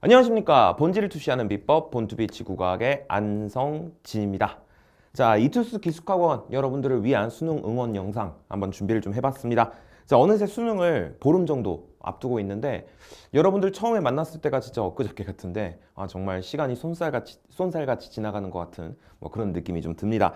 안녕하십니까. 본질을 투시하는 비법 본투비 지구과학의 안성진입니다. 자, 이투스 기숙학원 여러분들을 위한 수능 응원 영상 한번 준비를 좀 해봤습니다. 자, 어느새 수능을 보름 정도 앞두고 있는데 여러분들 처음에 만났을 때가 진짜 엊그저께 같은데 정말 시간이 쏜살같이 지나가는 것 같은 그런 느낌이 좀 듭니다.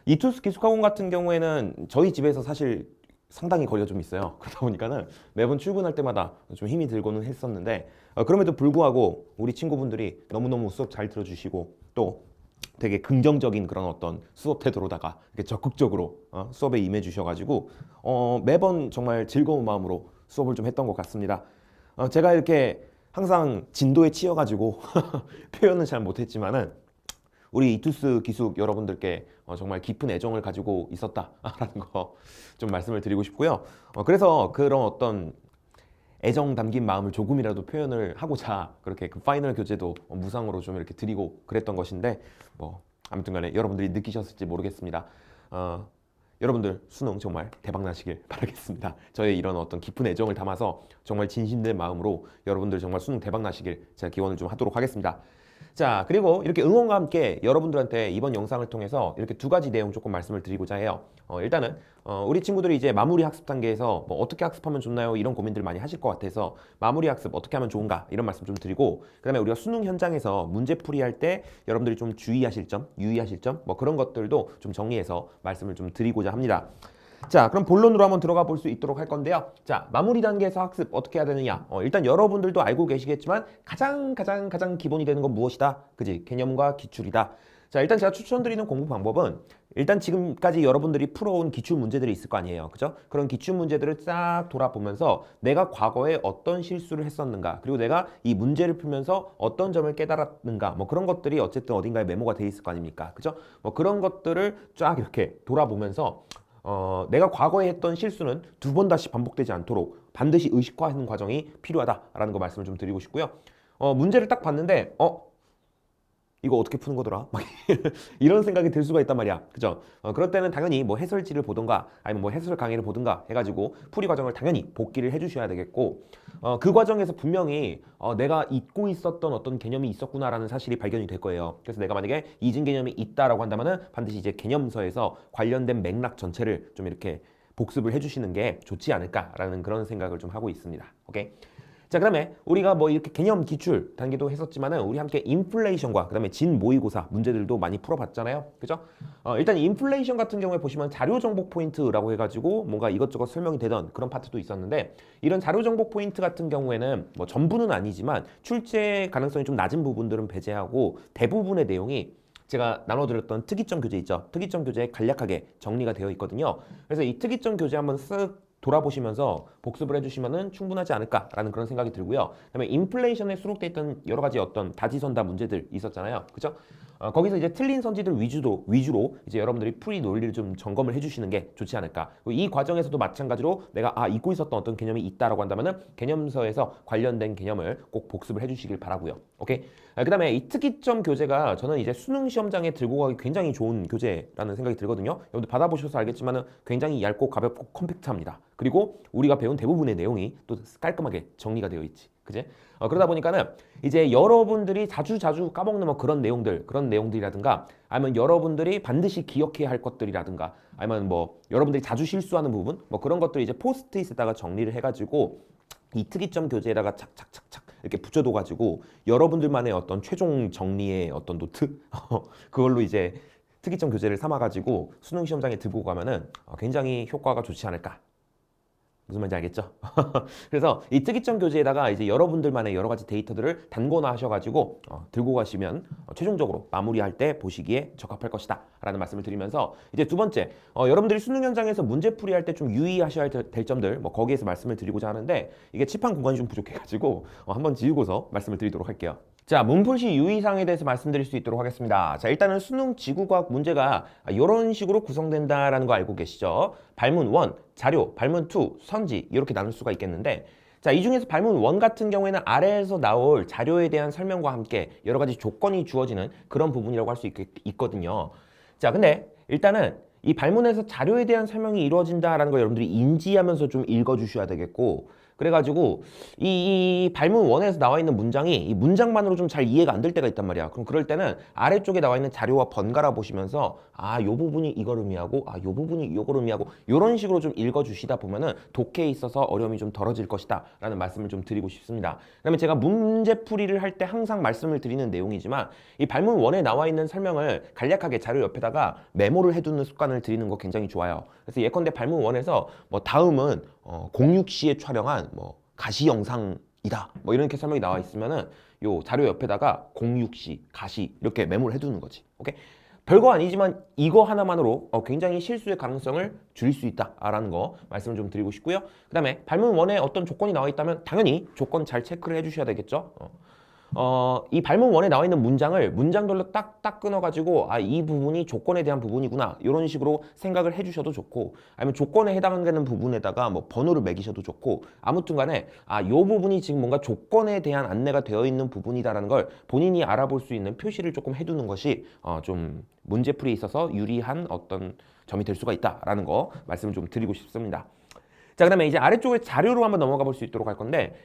이투스 기숙학원 같은 경우에는 저희 집에서 사실 상당히 거리가 좀 있어요. 그러다 보니까는 매번 출근할 때마다 좀 힘이 들고는 했었는데 그럼에도 불구하고 우리 친구분들이 너무너무 수업 잘 들어주시고 또 되게 긍정적인 그런 어떤 수업 태도로다가 이렇게 적극적으로 수업에 임해 주셔가지고 매번 정말 즐거운 마음으로 수업을 좀 했던 것 같습니다. 제가 이렇게 항상 진도에 치여가지고 표현은 잘 못했지만은 우리 이투스 기숙 여러분들께 정말 깊은 애정을 가지고 있었다라는 거 좀 말씀을 드리고 싶고요. 그래서 그런 어떤 애정 담긴 마음을 조금이라도 표현을 하고자 그렇게 그 파이널 교재도 무상으로 좀 이렇게 드리고 그랬던 것인데 아무튼간에 여러분들이 느끼셨을지 모르겠습니다. 여러분들 수능 정말 대박 나시길 바라겠습니다. 저의 이런 어떤 깊은 애정을 담아서 정말 진심된 마음으로 여러분들 정말 수능 대박 나시길 제가 기원을 좀 하도록 하겠습니다. 자, 그리고 이렇게 응원과 함께 여러분들한테 이번 영상을 통해서 이렇게 두 가지 내용 조금 말씀을 드리고자 해요. 일단은 우리 친구들이 이제 마무리 학습 단계에서 어떻게 학습하면 좋나요? 이런 고민들 많이 하실 것 같아서 마무리 학습 어떻게 하면 좋은가? 이런 말씀 좀 드리고 그다음에 우리가 수능 현장에서 문제 풀이할 때 여러분들이 좀 주의하실 점, 유의하실 점 그런 것들도 좀 정리해서 말씀을 좀 드리고자 합니다. 자, 그럼 본론으로 한번 들어가 볼 수 있도록 할 건데요. 자, 마무리 단계에서 학습 어떻게 해야 되느냐? 일단 여러분들도 알고 계시겠지만 가장 기본이 되는 건 무엇이다? 그지? 개념과 기출이다. 자, 일단 제가 추천드리는 공부 방법은 일단 지금까지 여러분들이 풀어온 기출 문제들이 있을 거 아니에요. 그죠? 그런 기출 문제들을 싹 돌아보면서 내가 과거에 어떤 실수를 했었는가, 그리고 내가 이 문제를 풀면서 어떤 점을 깨달았는가, 그런 것들이 어쨌든 어딘가에 메모가 돼 있을 거 아닙니까? 그죠? 그런 것들을 쫙 이렇게 돌아보면서 내가 과거에 했던 실수는 두 번 다시 반복되지 않도록 반드시 의식화하는 과정이 필요하다라는 거 말씀을 좀 드리고 싶고요. 문제를 딱 봤는데 이거 어떻게 푸는 거더라? 막 이런 생각이 들 수가 있단 말이야. 그죠? 그럴 때는 당연히 해설지를 보든가 아니면 해설 강의를 보든가 해가지고 풀이 과정을 당연히 복기를 해주셔야 되겠고 그 과정에서 분명히 내가 잊고 있었던 어떤 개념이 있었구나라는 사실이 발견이 될 거예요. 그래서 내가 만약에 잊은 개념이 있다라고 한다면은 반드시 이제 개념서에서 관련된 맥락 전체를 좀 이렇게 복습을 해주시는 게 좋지 않을까라는 그런 생각을 좀 하고 있습니다. 오케이? 자, 그다음에 우리가 이렇게 개념 기출 단계도 했었지만은 우리 함께 인플레이션과 그다음에 진 모의고사 문제들도 많이 풀어봤잖아요. 그죠? 일단 인플레이션 같은 경우에 보시면 자료 정보 포인트라고 해가지고 뭔가 이것저것 설명이 되던 그런 파트도 있었는데 이런 자료 정보 포인트 같은 경우에는 전부는 아니지만 출제 가능성이 좀 낮은 부분들은 배제하고 대부분의 내용이 제가 나눠드렸던 특이점 교재 있죠. 특이점 교재에 간략하게 정리가 되어 있거든요. 그래서 이 특이점 교재 한번 쓱 돌아보시면서 복습을 해주시면 충분하지 않을까라는 그런 생각이 들고요. 그다음에 인플레이션에 수록돼 있던 여러 가지 어떤 다지선다 문제들 있었잖아요. 그죠? 거기서 이제 틀린 선지들 위주로 이제 여러분들이 풀이 논리를 좀 점검을 해주시는 게 좋지 않을까. 이 과정에서도 마찬가지로 내가 잊고 있었던 어떤 개념이 있다라고 한다면은 개념서에서 관련된 개념을 꼭 복습을 해주시길 바라고요. 오케이. 그다음에 이 특이점 교재가 저는 이제 수능 시험장에 들고 가기 굉장히 좋은 교재라는 생각이 들거든요. 여러분들 받아보셔서 알겠지만은 굉장히 얇고 가볍고 컴팩트합니다. 그리고 우리가 배운 대부분의 내용이 또 깔끔하게 정리가 되어 있지. 그지? 그러다 보니까는 이제 여러분들이 자주 까먹는 그런 내용들이라든가 아니면 여러분들이 반드시 기억해야 할 것들이라든가 아니면 여러분들이 자주 실수하는 부분 그런 것들 이제 포스트잇에다가 정리를 해가지고 이 특이점 교재에다가 착착착착 이렇게 붙여둬가지고 여러분들만의 어떤 최종 정리의 어떤 노트 그걸로 이제 특이점 교재를 삼아가지고 수능 시험장에 들고 가면은 굉장히 효과가 좋지 않을까. 무슨 말인지 알겠죠? 그래서 이 특이점 교재에다가 이제 여러분들만의 여러 가지 데이터들을 단권화 하셔가지고 들고 가시면 최종적으로 마무리할 때 보시기에 적합할 것이다 라는 말씀을 드리면서 이제 두 번째 여러분들이 수능 현장에서 문제 풀이할 때 좀 유의하셔야 될 점들 거기에서 말씀을 드리고자 하는데 이게 칠판 공간이 좀 부족해가지고 한번 지우고서 말씀을 드리도록 할게요. 자, 문풀시 유의사항에 대해서 말씀드릴 수 있도록 하겠습니다. 자, 일단은 수능 지구과학 문제가 이런 식으로 구성된다라는 거 알고 계시죠? 발문 1, 자료, 발문 2, 선지 이렇게 나눌 수가 있겠는데 자, 이 중에서 발문 1 같은 경우에는 아래에서 나올 자료에 대한 설명과 함께 여러 가지 조건이 주어지는 그런 부분이라고 할 수 있거든요. 자, 근데 일단은 이 발문에서 자료에 대한 설명이 이루어진다라는 걸 여러분들이 인지하면서 좀 읽어주셔야 되겠고 그 그래가지고 이 발문 원에서 나와 있는 문장이 이 문장만으로 좀 잘 이해가 안 될 때가 있단 말이야. 그럼 그럴 때는 아래쪽에 나와 있는 자료와 번갈아 보시면서 요 부분이 이걸 의미하고 요 부분이 이걸 의미하고 이런 식으로 좀 읽어주시다 보면은 독해에 있어서 어려움이 좀 덜어질 것이다 라는 말씀을 좀 드리고 싶습니다. 그다음에 제가 문제풀이를 할 때 항상 말씀을 드리는 내용이지만 이 발문 원에 나와 있는 설명을 간략하게 자료 옆에다가 메모를 해두는 습관을 들이는 거 굉장히 좋아요. 그래서 예컨대 발문 원에서 뭐 다음은 06시에 촬영한 뭐 가시 영상이다 뭐 이렇게 설명이 나와 있으면은 요 자료 옆에다가 06시 가시 이렇게 메모를 해두는 거지. 오케이? 별거 아니지만 이거 하나만으로 굉장히 실수의 가능성을 줄일 수 있다라는 거 말씀을 좀 드리고 싶고요. 그 다음에 발문 원에 어떤 조건이 나와 있다면 당연히 조건 잘 체크를 해주셔야 되겠죠. 이 발문 원에 나와 있는 문장을 문장별로 딱딱 끊어가지고 이 부분이 조건에 대한 부분이구나 이런 식으로 생각을 해주셔도 좋고, 아니면 조건에 해당되는 부분에다가 뭐 번호를 매기셔도 좋고, 아무튼 간에 요 부분이 지금 뭔가 조건에 대한 안내가 되어 있는 부분이다라는 걸 본인이 알아볼 수 있는 표시를 조금 해두는 것이 좀 문제풀이에 있어서 유리한 어떤 점이 될 수가 있다라는 거 말씀을 좀 드리고 싶습니다. 자, 그다음에 이제 아래쪽에 자료로 한번 넘어가 볼 수 있도록 할 건데,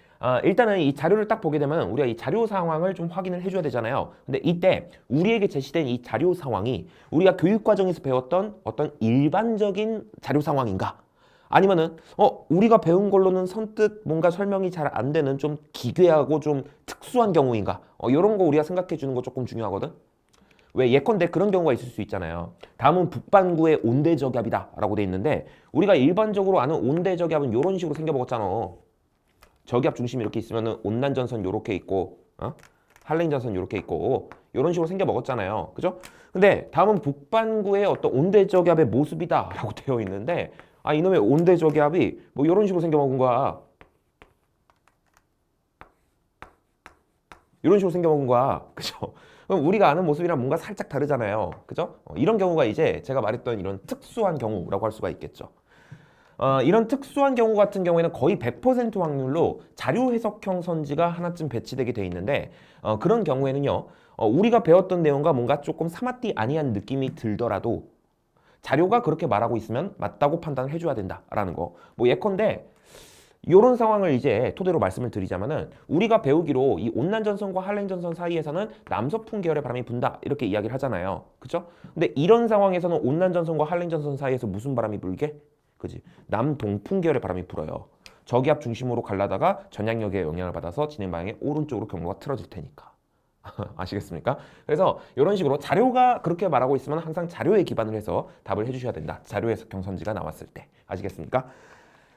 일단은 이 자료를 딱 보게 되면 우리가 이 자료 상황을 좀 확인을 해줘야 되잖아요. 근데 이때 우리에게 제시된 이 자료 상황이 우리가 교육 과정에서 배웠던 어떤 일반적인 자료 상황인가? 아니면은 우리가 배운 걸로는 선뜻 뭔가 설명이 잘 안 되는 좀 기괴하고 좀 특수한 경우인가? 이런 거 우리가 생각해 주는 거 조금 중요하거든. 왜 예컨대 그런 경우가 있을 수 있잖아요. 다음은 북반구의 온대저기압이다 라고 돼 있는데, 우리가 일반적으로 아는 온대저기압은 이런 식으로 생겨먹었잖아. 저기압 중심이 이렇게 있으면은 온난전선 요렇게 있고 한랭전선 요렇게 있고 이런 식으로 생겨먹었잖아요. 그죠? 근데 다음은 북반구의 어떤 온대저기압의 모습이다 라고 되어 있는데, 이놈의 온대저기압이 뭐 이런 식으로 생겨먹은 거야. 이런 식으로 생겨먹은 거야. 그죠? 그럼 우리가 아는 모습이랑 뭔가 살짝 다르잖아요. 그죠? 이런 경우가 이제 제가 말했던 이런 특수한 경우라고 할 수가 있겠죠. 이런 특수한 경우 같은 경우에는 거의 100% 확률로 자료 해석형 선지가 하나쯤 배치되게 돼 있는데, 그런 경우에는요, 우리가 배웠던 내용과 뭔가 조금 사마띠 아니한 느낌이 들더라도 자료가 그렇게 말하고 있으면 맞다고 판단을 해줘야 된다라는 거. 뭐 예컨대 이런 상황을 이제 토대로 말씀을 드리자면은, 우리가 배우기로 이 온난전선과 한랭전선 사이에서는 남서풍 계열의 바람이 분다 이렇게 이야기를 하잖아요. 그죠? 근데 이런 상황에서는 온난전선과 한랭전선 사이에서 무슨 바람이 불게? 그지? 남동풍 계열의 바람이 불어요. 저기압 중심으로 갈라다가 전향력에 영향을 받아서 진행 방향의 오른쪽으로 경로가 틀어질 테니까. 아시겠습니까? 그래서 이런 식으로 자료가 그렇게 말하고 있으면 항상 자료에 기반을 해서 답을 해주셔야 된다. 자료 해석형 선지가 나왔을 때. 아시겠습니까?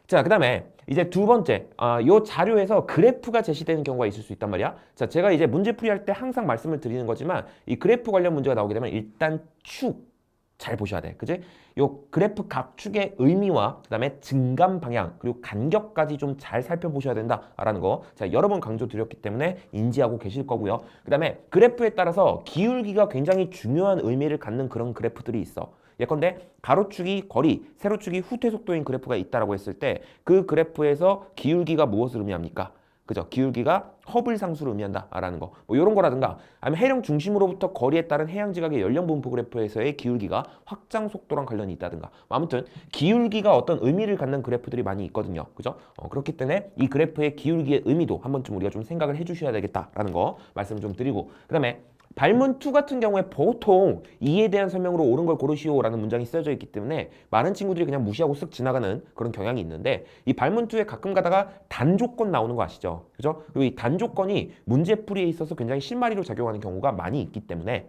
자, 그 다음에 이제 두 번째, 요 자료에서 그래프가 제시되는 경우가 있을 수 있단 말이야. 자, 제가 이제 문제풀이 할 때 항상 말씀을 드리는 거지만, 이 그래프 관련 문제가 나오게 되면 일단 축 잘 보셔야 돼. 그지? 요 그래프 각 축의 의미와 그 다음에 증감 방향 그리고 간격까지 좀 잘 살펴보셔야 된다라는 거 제가 여러 번 강조드렸기 때문에 인지하고 계실 거고요. 그 다음에 그래프에 따라서 기울기가 굉장히 중요한 의미를 갖는 그런 그래프들이 있어. 예컨대 가로축이 거리, 세로축이 후퇴 속도인 그래프가 있다라고 했을 때 그 그래프에서 기울기가 무엇을 의미합니까? 그죠? 기울기가 허블 상수를 의미한다라는 거. 뭐 이런 거라든가, 아니면 해령 중심으로부터 거리에 따른 해양 지각의 연령 분포 그래프에서의 기울기가 확장 속도랑 관련이 있다든가. 아무튼 기울기가 어떤 의미를 갖는 그래프들이 많이 있거든요. 그죠? 그렇기 때문에 이 그래프의 기울기의 의미도 한 번쯤 우리가 좀 생각을 해주셔야 되겠다라는 거 말씀을 좀 드리고, 그다음에 발문 2 같은 경우에 보통 이에 대한 설명으로 옳은 걸 고르시오라는 문장이 쓰여져 있기 때문에 많은 친구들이 그냥 무시하고 쓱 지나가는 그런 경향이 있는데, 이 발문 2에 가끔 가다가 단조건 나오는 거 아시죠? 그죠? 그리고 이 단조건이 문제풀이에 있어서 굉장히 실마리로 작용하는 경우가 많이 있기 때문에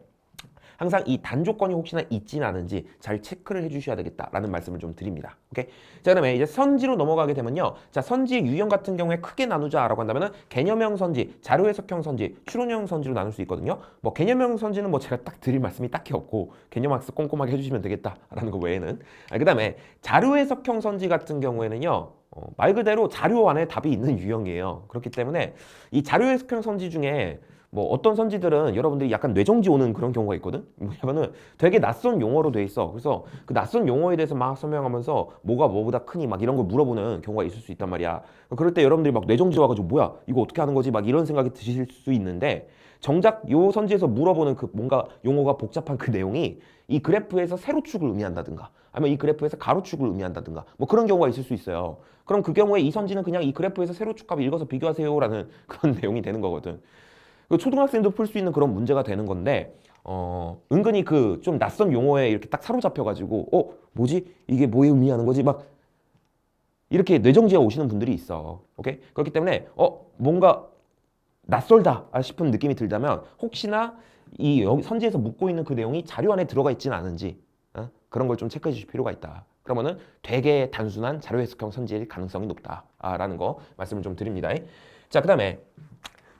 항상 이 단조건이 혹시나 있지는 않은지 잘 체크를 해주셔야 되겠다라는 말씀을 좀 드립니다. 오케이? 자, 그다음에 이제 선지로 넘어가게 되면요. 자, 선지의 유형 같은 경우에 크게 나누자라고 한다면은 개념형 선지, 자료 해석형 선지, 추론형 선지로 나눌 수 있거든요. 뭐 개념형 선지는 뭐 제가 딱 드릴 말씀이 딱히 없고 개념 학습 꼼꼼하게 해주시면 되겠다라는 거 외에는. 그다음에 자료 해석형 선지 같은 경우에는요. 말 그대로 자료 안에 답이 있는 유형이에요. 그렇기 때문에 이 자료 해석형 선지 중에 뭐 어떤 선지들은 여러분들이 약간 뇌정지 오는 그런 경우가 있거든. 뭐냐면은 되게 낯선 용어로 돼 있어. 그래서 그 낯선 용어에 대해서 막 설명하면서 뭐가 뭐보다 크니 막 이런 걸 물어보는 경우가 있을 수 있단 말이야. 그럴 때 여러분들이 막 뇌정지 와가지고 뭐야 이거 어떻게 하는 거지 막 이런 생각이 드실 수 있는데, 정작 요 선지에서 물어보는 그 뭔가 용어가 복잡한 그 내용이 이 그래프에서 세로축을 의미한다든가 아니면 이 그래프에서 가로축을 의미한다든가 뭐 그런 경우가 있을 수 있어요. 그럼 그 경우에 이 선지는 그냥 이 그래프에서 세로축 값을 읽어서 비교하세요라는 그런 내용이 되는 거거든. 초등학생도 풀 수 있는 그런 문제가 되는 건데, 은근히 그 좀 낯선 용어에 이렇게 딱 사로잡혀가지고 뭐지 이게 뭐에 의미하는 거지 막 이렇게 뇌정지가 오시는 분들이 있어. 오케이? 그렇기 때문에 뭔가 낯설다 싶은 느낌이 들다면 혹시나 이 여기 선지에서 묻고 있는 그 내용이 자료 안에 들어가 있지는 않은지 그런 걸 좀 체크해 주실 필요가 있다. 그러면은 되게 단순한 자료 해석형 선지일 가능성이 높다라는 거 말씀을 좀 드립니다. 자, 그다음에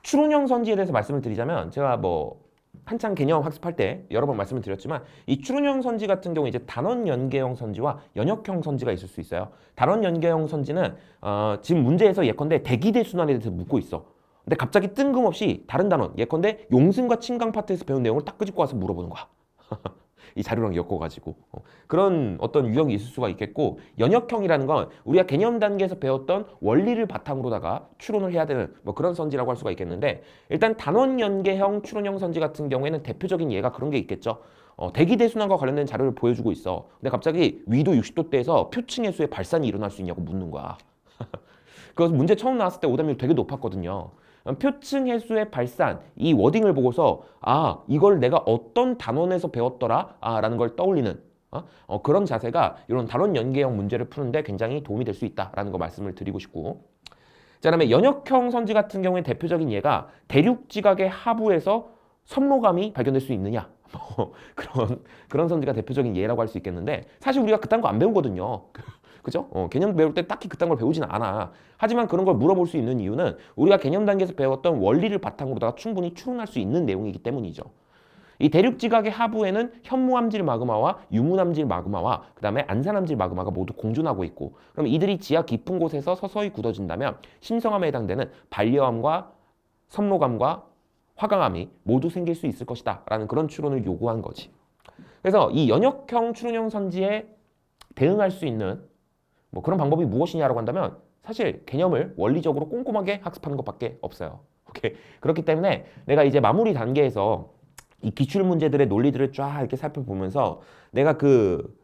추론형 선지에 대해서 말씀을 드리자면, 제가 뭐 한창 개념 학습할 때 여러 번 말씀을 드렸지만 이 추론형 선지 같은 경우 이제 단원 연계형 선지와 연역형 선지가 있을 수 있어요. 단원 연계형 선지는 지금 문제에서 예컨대 대기대 순환에 대해서 묻고 있어. 근데 갑자기 뜬금없이 다른 단원, 예컨대 용승과 침강 파트에서 배운 내용을 딱 끄집고 와서 물어보는 거야. 이 자료랑 엮어가지고 그런 어떤 유형이 있을 수가 있겠고, 연역형이라는 건 우리가 개념 단계에서 배웠던 원리를 바탕으로다가 추론을 해야 되는 뭐 그런 선지라고 할 수가 있겠는데, 일단 단원 연계형 추론형 선지 같은 경우에는 대표적인 예가 그런 게 있겠죠. 대기대 순환과 관련된 자료를 보여주고 있어. 근데 갑자기 위도 60도대에서 표층 해수의 발산이 일어날 수 있냐고 묻는 거야. 그래서 문제 처음 나왔을 때 오답률 되게 높았거든요. 표층 해수의 발산, 이 워딩을 보고서 이걸 내가 어떤 단원에서 배웠더라 라는 걸 떠올리는 그런 자세가 이런 단원 연계형 문제를 푸는데 굉장히 도움이 될 수 있다라는 거 말씀을 드리고 싶고, 자, 그다음에 연역형 선지 같은 경우에 대표적인 예가 대륙 지각의 하부에서 선로감이 발견될 수 있느냐 뭐 그런 선지가 대표적인 예라고 할 수 있겠는데, 사실 우리가 그딴 거 안 배우거든요. 그죠? 개념 배울 때 딱히 그딴 걸 배우지는 않아. 하지만 그런 걸 물어볼 수 있는 이유는 우리가 개념 단계에서 배웠던 원리를 바탕으로다가 충분히 추론할 수 있는 내용이기 때문이죠. 이 대륙 지각의 하부에는 현무암질 마그마와 유문암질 마그마와 그 다음에 안산암질 마그마가 모두 공존하고 있고, 그럼 이들이 지하 깊은 곳에서 서서히 굳어진다면 심성암에 해당되는 반려암과 섬로감과 화강암이 모두 생길 수 있을 것이다 라는 그런 추론을 요구한 거지. 그래서 이 연역형 추론형 선지에 대응할 수 있는 뭐 그런 방법이 무엇이냐라고 한다면 사실 개념을 원리적으로 꼼꼼하게 학습하는 것밖에 없어요. 오케이. 그렇기 때문에 내가 이제 마무리 단계에서 이 기출 문제들의 논리들을 쫙 이렇게 살펴보면서 내가 그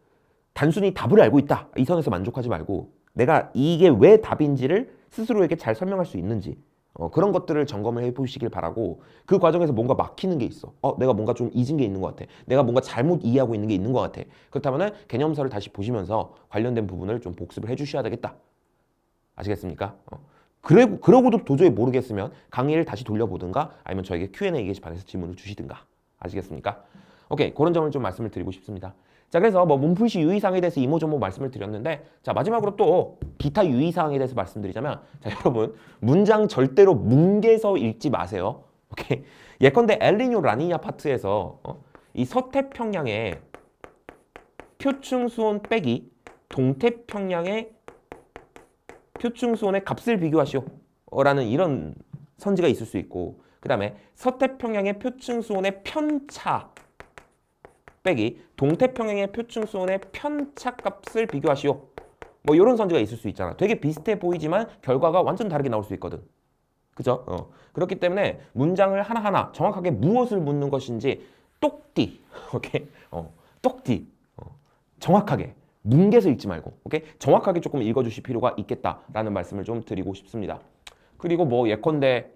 단순히 답을 알고 있다 이 선에서 만족하지 말고, 내가 이게 왜 답인지를 스스로에게 잘 설명할 수 있는지 그런 것들을 점검을 해보시길 바라고, 그 과정에서 뭔가 막히는 게 있어. 내가 뭔가 좀 잊은 게 있는 것 같아. 내가 뭔가 잘못 이해하고 있는 게 있는 것 같아. 그렇다면 개념서를 다시 보시면서 관련된 부분을 좀 복습을 해주셔야 되겠다. 아시겠습니까? 그러고도 도저히 모르겠으면 강의를 다시 돌려보든가 아니면 저에게 Q&A 게시판에서 질문을 주시든가. 아시겠습니까? 오케이, 그런 점을 좀 말씀을 드리고 싶습니다. 자, 그래서 뭐 문풀시 유의사항에 대해서 이모저모 말씀을 드렸는데, 자, 마지막으로 또 기타 유의사항에 대해서 말씀드리자면, 자, 여러분 문장 절대로 뭉개서 읽지 마세요. 오케이. 예컨대 엘니뇨 라니냐 파트에서 이 서태평양의 표층 수온 빼기 동태평양의 표층 수온의 값을 비교하시오 라는 이런 선지가 있을 수 있고, 그 다음에 서태평양의 표층 수온의 편차 빼기 동태평양의 표층 수온의 편차 값을 비교하시오. 뭐 이런 선지가 있을 수 있잖아. 되게 비슷해 보이지만 결과가 완전 다르게 나올 수 있거든. 그죠? 그렇기 때문에 문장을 하나하나 정확하게 무엇을 묻는 것인지 똑띠, 오케이? 똑띠, 정확하게 뭉개서 읽지 말고, 오케이? 정확하게 조금 읽어주실 필요가 있겠다라는 말씀을 좀 드리고 싶습니다. 그리고 뭐 예컨대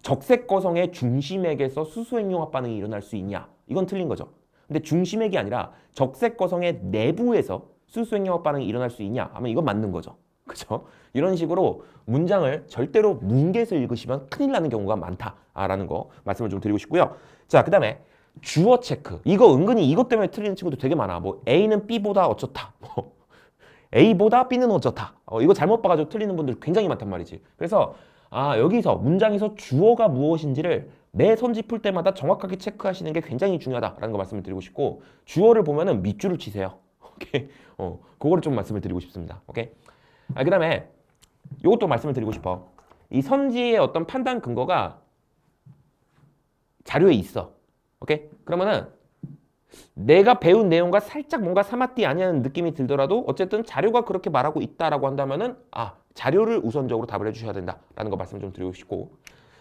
적색거성의 중심액에서 수소액융합 반응이 일어날 수 있냐? 이건 틀린 거죠. 근데 중심액이 아니라 적색거성의 내부에서 수소액융합 반응이 일어날 수 있냐? 하면 이건 맞는 거죠. 그죠? 이런 식으로 문장을 절대로 뭉개서 읽으시면 큰일 나는 경우가 많다라는 거 말씀을 좀 드리고 싶고요. 자, 그 다음에 주어 체크. 이거 은근히 이것 때문에 틀리는 친구도 되게 많아. 뭐 A는 B보다 어쩌다. 뭐 A보다 B는 어쩌다. 이거 잘못 봐가지고 틀리는 분들 굉장히 많단 말이지. 그래서 여기서 문장에서 주어가 무엇인지를 매 선지 풀 때마다 정확하게 체크하시는 게 굉장히 중요하다라는 거 말씀을 드리고 싶고, 주어를 보면은 밑줄을 치세요. 오케이. 그거를 좀 말씀을 드리고 싶습니다. 오케이. 그 다음에 이것도 말씀을 드리고 싶어. 이 선지의 어떤 판단 근거가 자료에 있어. 오케이? 그러면은 내가 배운 내용과 살짝 뭔가 사마띠 아니냐는 느낌이 들더라도 어쨌든 자료가 그렇게 말하고 있다라고 한다면은 자료를 우선적으로 답을 해주셔야 된다라는 거 말씀 좀 드리고 싶고,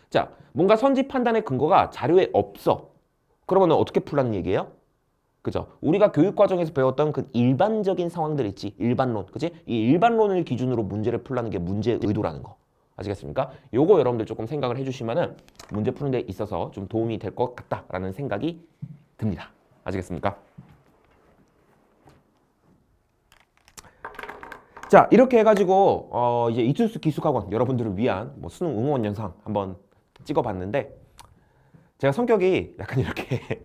자, 뭔가 선지 판단의 근거가 자료에 없어. 그러면은 어떻게 풀라는 얘기예요? 그죠? 우리가 교육 과정에서 배웠던 그 일반적인 상황들 있지, 일반론, 그지? 이 일반론을 기준으로 문제를 풀라는 게 문제의 의도라는 거. 아시겠습니까? 요거 여러분들 조금 생각을 해주시면은 문제 푸는 데 있어서 좀 도움이 될 것 같다라는 생각이 듭니다. 아시겠습니까? 자, 이렇게 해가지고 이제 이투스 기숙학원 여러분들을 위한 뭐 수능 응원 영상 한번 찍어봤는데, 제가 성격이 약간 이렇게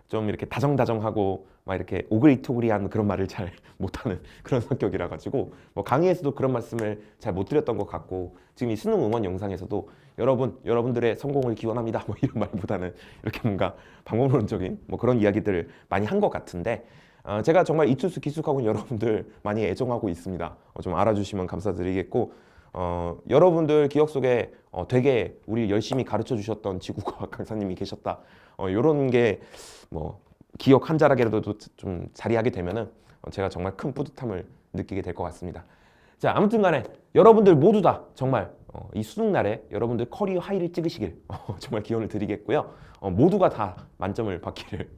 좀 이렇게 다정다정하고 막 이렇게 오그리토그리한 그런 말을 잘 못하는 그런 성격이라 가지고 뭐 강의에서도 그런 말씀을 잘 못 드렸던 것 같고, 지금 이 수능 응원 영상에서도 여러분들의 성공을 기원합니다 뭐 이런 말보다는 이렇게 뭔가 방법론적인 뭐 그런 이야기들을 많이 한 것 같은데, 제가 정말 이투스 기숙학원 여러분들 많이 애정하고 있습니다. 좀 알아주시면 감사드리겠고, 여러분들 기억 속에 되게 우리 열심히 가르쳐 주셨던 지구과학 강사님이 계셨다, 요런 게 뭐 기억 한 자락이라도 좀 자리하게 되면은 제가 정말 큰 뿌듯함을 느끼게 될 것 같습니다. 자, 아무튼 간에 여러분들 모두 다 정말 이 수능 날에 여러분들 커리어 하이를 찍으시길 정말 기원을 드리겠고요. 모두가 다 만점을 받기를,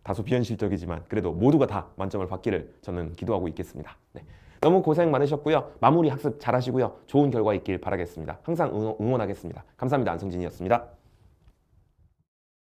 다소 비현실적이지만 그래도 모두가 다 만점을 받기를 저는 기도하고 있겠습니다. 네. 너무 고생 많으셨고요. 마무리 학습 잘 하시고요. 좋은 결과 있길 바라겠습니다. 항상 응원하겠습니다. 감사합니다. 안성진이었습니다.